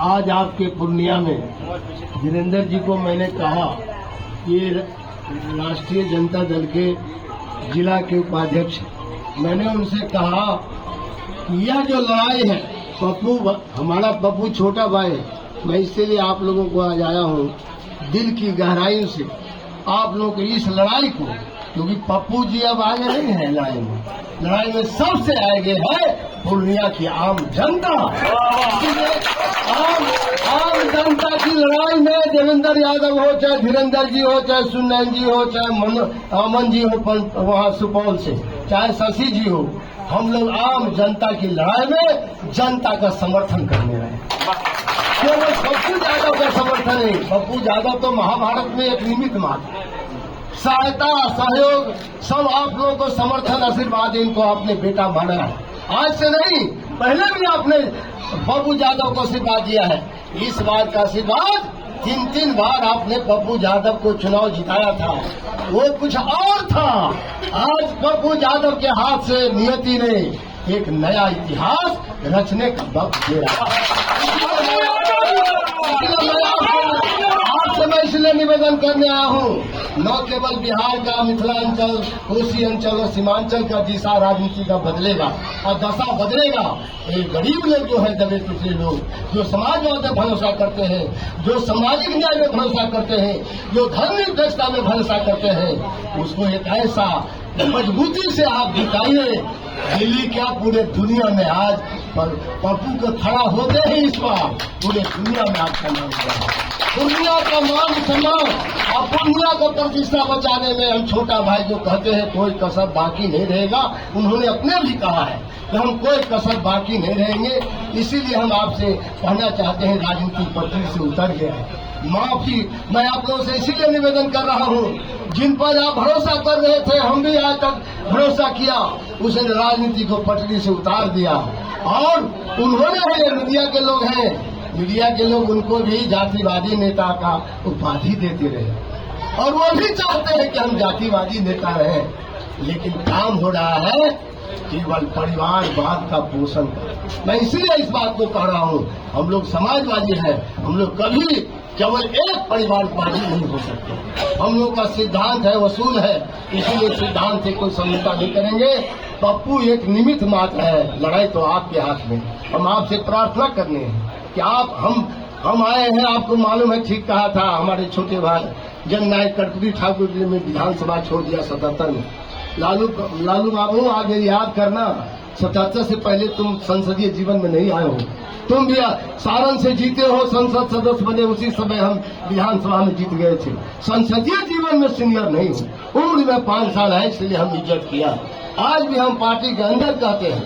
आज आपके पूर्णिया में धीरेन्द्र जी को मैंने कहा, ये राष्ट्रीय जनता दल के जिला के उपाध्यक्ष, मैंने उनसे कहा कि यह जो लड़ाई है, पप्पू हमारा पप्पू छोटा भाई, मैं इसलिए आप लोगों को आज आया हूँ दिल की गहराई से आप लोगों की इस लड़ाई को, क्योंकि पप्पू जी अब आगे नहीं है लड़ाई में सबसे आगे है पूर्णिया की आम जनता। आम जनता की लड़ाई में देवेंद्र यादव हो, चाहे धीरेन्द्र जी हो, चाहे सुनैन जी हो, चाहे अमन जी हो वहाँ सुपौल से, चाहे शशि जी हो, हम लोग आम जनता की लड़ाई में जनता का समर्थन करने रहे। केवल पप्पू यादव का समर्थन नहीं, पप्पू यादव तो महाभारत में एक निमित्त मात्र, सहायता सहयोग सब आप लोगों को समर्थन आशीर्वाद इनको आपने बेटा माना है। आज से नहीं, पहले भी आपने पप्पू यादव को आशीर्वाद दिया है। इस बार का आशीर्वाद 3 बार आपने पप्पू यादव को चुनाव जिताया था, वो कुछ और था। आज पप्पू यादव के हाथ से नियति ने एक नया इतिहास रचने का वक्त दे रहा है। आपसे मैं इसलिए निवेदन करने आया हूँ, न केवल बिहार का, मिथिलांचल, कोसी अंचल और सीमांचल का दिशा राजनीति का बदलेगा और दशा बदलेगा। ये गरीब लोग जो है, दबे कुचले लोग, जो समाजवाद में भरोसा करते हैं, जो सामाजिक न्याय में भरोसा करते हैं, जो धर्मनिरपेक्षता में भरोसा करते हैं, उसको एक ऐसा मजबूती से आप दिखाइए। दिल्ली क्या पूरे दुनिया में आज पप्पू को खड़ा होते ही इस बार पूरे दुनिया में आपका नाम है। पूर्णिया का मान सम्मान और पूर्णिया को प्रतिष्ठा बचाने में हम छोटा भाई जो कहते हैं कोई कसर बाकी नहीं रहेगा, उन्होंने अपने भी कहा है कि हम कोई कसर बाकी नहीं रहेंगे। इसीलिए हम आपसे कहना चाहते हैं, राजनीतिक पटरी से उतर गया है, माफी। मैं आप लोगों से इसीलिए निवेदन कर रहा हूँ, जिन पर आप भरोसा कर रहे थे, हम भी आज तक भरोसा किया, उसे राजनीति को पटरी से उतार दिया। और उन्होंने, मीडिया के लोग हैं, मीडिया के लोग उनको भी जातिवादी नेता का उपाधि देते रहे और वो भी चाहते हैं कि हम जातिवादी नेता रहे, लेकिन काम हो रहा है केवल परिवारवाद का पोषण कर। मैं इसीलिए इस बात को कह रहा हूँ, हम लोग समाजवादी हैं, हम लोग कभी केवल एक परिवारवादी नहीं हो सकते। हम लोग का सिद्धांत है, वसूल है, इसीलिए सिद्धांत से कोई समझौता नहीं करेंगे। पप्पू एक निमित्त मात्र है, लड़ाई तो आपके हाथ में। हम आपसे प्रार्थना करने हैं कि आप हम आए हैं, आपको मालूम है, ठीक कहा था हमारे छोटे भाई जननायक कर्पूरी ठाकुर जी ने विधानसभा छोड़ दिया 77 में। लालू बाबू आगे याद करना, 77 से पहले तुम संसदीय जीवन में नहीं आए हो, तुम भी सारण से जीते हो, संसद सदस्य बने, उसी समय हम विधानसभा में जीत गए थे। संसदीय जीवन में सीनियर नहीं हो, उम्र में 5 साल है, इसलिए हम इज्जत किया। आज भी हम पार्टी के अंदर कहते हैं,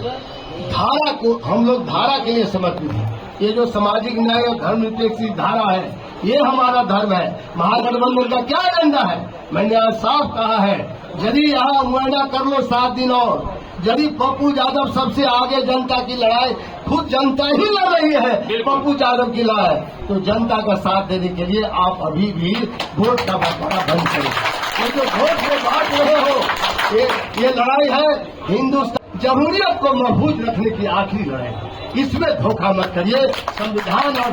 धारा को हम लोग धारा के लिए समर्पित हैं। ये जो सामाजिक न्याय और धर्मनिरपेक्ष धारा है, ये हमारा धर्म है। महागठबंधन का क्या एजेंडा है, मैंने आज साफ कहा है, यदि यहाँ मुआयना कर लो 7 दिन और, यदि पप्पू यादव सबसे आगे जनता की लड़ाई खुद जनता ही लड़ रही है, पप्पू यादव की लड़ाई, तो जनता का साथ देने के लिए आप अभी भी वोट का बंटवारा बंद करें। ये जो वोट में बांट रहे हो, ये लड़ाई है हिंदुस्तान जमहूरियत को महफूज रखने की आखिरी लड़ाई। इसमें धोखा मत करिए। संविधान और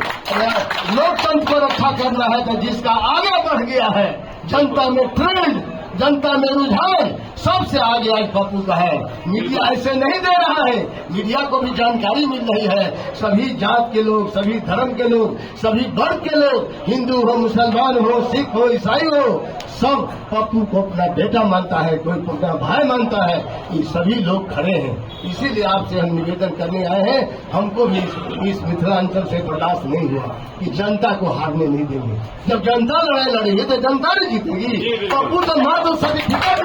लोकतंत्र को रक्षा करना है, तो जिसका आगे बढ़ गया है, जनता में ट्रेंड, जनता में रुझान सबसे आगे आज पप्पू का है। मीडिया ऐसे नहीं दे रहा है, मीडिया को भी जानकारी मिल रही है। सभी जात के लोग, सभी धर्म के लोग, सभी वर्ग के लोग, हिंदू हो, मुसलमान हो, सिख हो, ईसाई हो, सब पप्पू को अपना बेटा मानता है, कोई अपना भाई मानता है। ये सभी लोग खड़े हैं। इसीलिए आपसे हम निवेदन करने आए हैं, हमको भी इस मिथिलांचल से बर्दाश्त नहीं हुआ कि जनता को हारने नहीं देंगे। जब जनता लड़ाई लड़ेगी तो जनता नहीं जीतेगी। पप्पू तो मात्र सर्टिफिकेट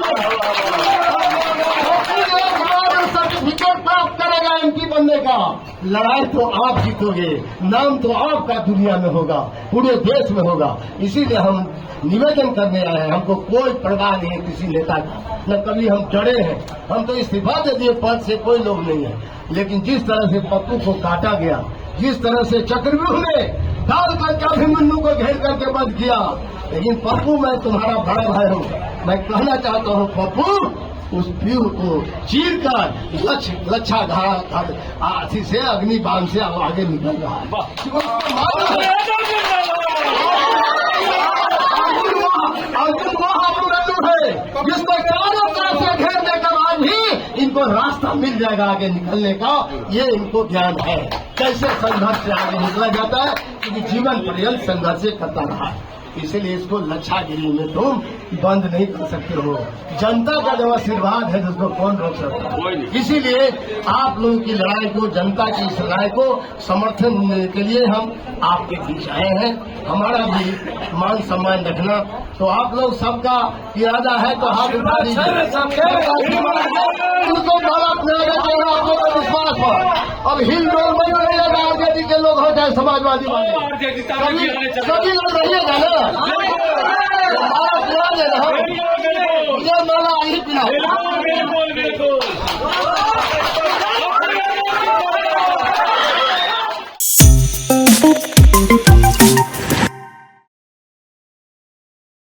प्राप्त करेगा एमपी बनने का, लड़ाई तो आप जीतोगे, नाम तो आपका दुनिया में होगा, पूरे देश में होगा। इसीलिए हम निवेदन करने आए हैं, हमको कोई परवाह नहीं है किसी नेता का, न कभी हम डरे हैं। हम तो इस्तीफा दे दिए पद से, कोई लोग नहीं है, लेकिन जिस तरह से पप्पू को काटा गया, जिस तरह से चक्रव्यूह में डाल करके अभिमन्यु को घेर करके बंद किया, लेकिन पप्पू मैं तुम्हारा बड़ा भाई हूँ, मैं कहना चाहता हूँ पप्पू उस व्यूह को चीर कर लच्छा घाट से अग्नि बांध से आगे निकल रहा है। मिल जाएगा आगे निकलने का, ये इनको ज्ञान है कैसे संघर्ष से आगे निकला जाता है, क्योंकि जीवन पर्यंत संघर्ष करता रहा है। इसलिए इसको लच्छागिरी में तुम बंद नहीं कर सकते हो। जनता का जब आशीर्वाद है तो उसको कौन रोक सकता है। इसीलिए आप लोगों की लड़ाई को, जनता की इस लड़ाई को समर्थन देने के लिए हम आपके बीच आए हैं। हमारा भी मान सम्मान रखना, तो आप लोग सबका इरादा है तो हाथ उठा दीजिए। उनको भारत में आगे चलना आप लोगों का विश्वास हो। अब हिल डोल बन रहिएगा, आरजेडी के लोग हो चाहे समाजवादी वाले, सभी लोग रहिएगा ना। माला पिला देना, ये माला ही पिला।